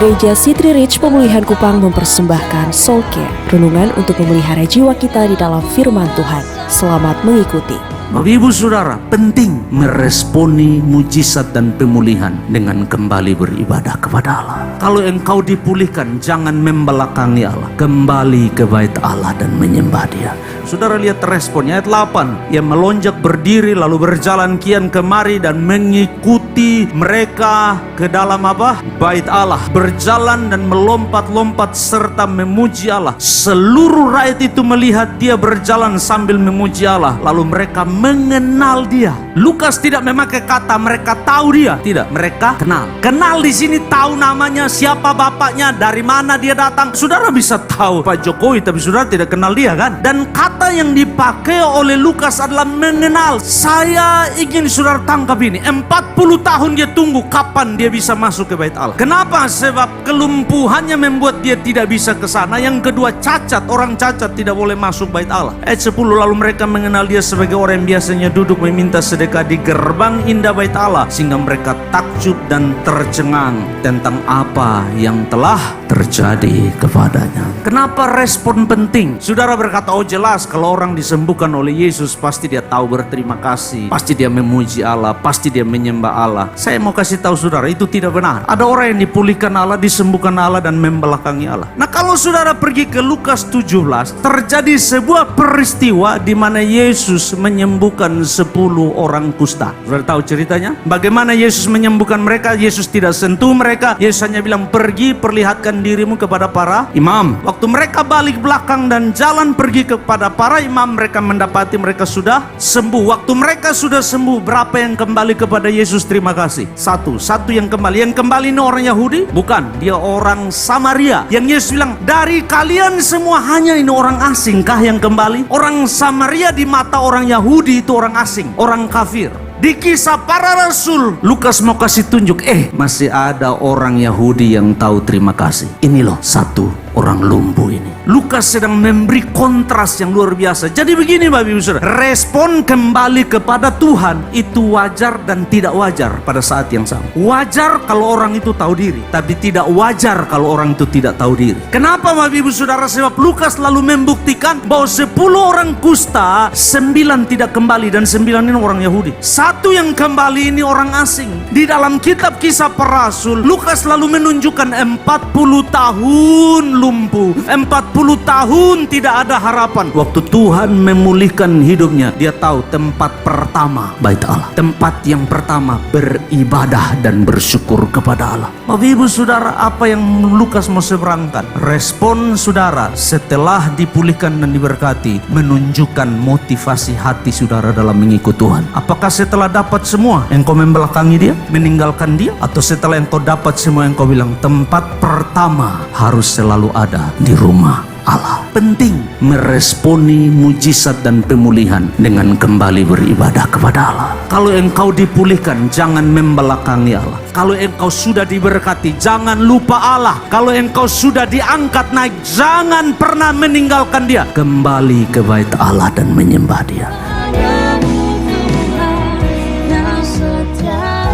Gereja City Reach Pemulihan Kupang mempersembahkan Soul Care, renungan untuk memelihara jiwa kita di dalam firman Tuhan. Selamat mengikuti. Bapak Ibu Saudara, penting meresponi mujizat dan pemulihan dengan kembali beribadah kepada Allah. Kalau engkau dipulihkan, jangan membelakangi Allah. Kembali ke bait Allah dan menyembah Dia. Saudara lihat responnya ayat 8. Ia melonjak berdiri lalu berjalan kian kemari dan mengikuti mereka ke dalam apa? Bait Allah. Berjalan dan melompat-lompat serta memuji Allah. Seluruh rakyat itu melihat dia berjalan sambil memuji Allah. Lalu mereka mengenal dia. Lukas tidak memakai kata mereka tahu dia. Tidak, mereka kenal. Kenal di sini tahu namanya, siapa bapaknya, dari mana dia datang. Saudara bisa tahu Pak Jokowi, tapi saudara tidak kenal dia kan? Dan kata yang dipakai oleh Lukas adalah mengenal. Saya ingin saudara tangkap ini. 40 tahun dia tunggu kapan dia bisa masuk ke bait Allah. Kenapa? Sebab kelumpuhannya membuat dia tidak bisa ke sana. Yang kedua, cacat. Orang cacat tidak boleh masuk bait Allah. Ayat 10, lalu mereka mengenal dia sebagai orang yang biasanya duduk meminta sedekah di gerbang indah bait Allah, sehingga mereka takjub dan tercengang tentang apa yang telah terjadi kepadanya. Kenapa respon penting? Saudara berkata, oh jelas kalau orang disembuhkan oleh Yesus pasti dia tahu berterima kasih, pasti dia memuji Allah, pasti dia menyembah Allah. Saya mau kasih tahu saudara, itu tidak benar. Ada orang yang dipulihkan Allah, disembuhkan Allah dan membelakangi Allah. Nah, kalau saudara pergi ke Lukas 17, terjadi sebuah peristiwa di mana Yesus menyembuhkan 10 orang kusta. Saudara tahu ceritanya? Bagaimana Yesus menyembuhkan mereka? Yesus tidak sentuh mereka. Yesus hanya bilang, pergi perlihatkan dirimu kepada para imam. Waktu mereka balik belakang dan jalan pergi kepada para imam, mereka mendapati mereka sudah sembuh. Waktu mereka sudah sembuh, berapa yang kembali kepada Yesus terima kasih? Satu yang kembali. Yang kembali ini orang Yahudi? Bukan, dia orang Samaria. Yang Yesus bilang, dari kalian semua hanya ini orang asing kah yang kembali? Orang Samaria di mata orang Yahudi itu orang asing, orang kafir. Di Kisah Para Rasul, Lukas mau kasih tunjuk, masih ada orang Yahudi yang tahu terima kasih. Ini loh satu orang lumpuh ini. Lukas sedang memberi kontras yang luar biasa. Jadi begini Bapak Ibu Saudara, respon kembali kepada Tuhan itu wajar dan tidak wajar pada saat yang sama. Wajar kalau orang itu tahu diri, tapi tidak wajar kalau orang itu tidak tahu diri. Kenapa Bapak Ibu Saudara? Sebab Lukas lalu membuktikan bahwa 10 orang kusta, 9 tidak kembali dan 9 ini orang Yahudi. Satu yang kembali ini orang asing. Di dalam kitab Kisah Para Rasul, Lukas lalu menunjukkan 40 tahun lumpuh, 40 tahun tidak ada harapan. Waktu Tuhan memulihkan hidupnya, dia tahu tempat pertama bait Allah. Tempat yang pertama beribadah dan bersyukur kepada Allah. Bapak Ibu Saudara, apa yang Lukas mau seberangkan? Respon saudara setelah dipulihkan dan diberkati menunjukkan motivasi hati saudara dalam mengikut Tuhan. Apakah setelah dapat semua engkau membelakangi dia, meninggalkan dia? Atau setelah engkau dapat semua engkau bilang tempat pertama harus selalu ada di rumah Allah? Penting meresponi mujizat dan pemulihan dengan kembali beribadah kepada Allah. Kalau engkau dipulihkan, jangan membelakangi Allah. Kalau engkau sudah diberkati, jangan lupa Allah. Kalau engkau sudah diangkat naik, jangan pernah meninggalkan dia. Kembali ke bait Allah dan menyembah dia.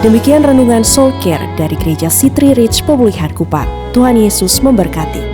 Demikian renungan Soul Care dari Gereja City Reach Pemulihan Kupang. Tuhan Yesus memberkati.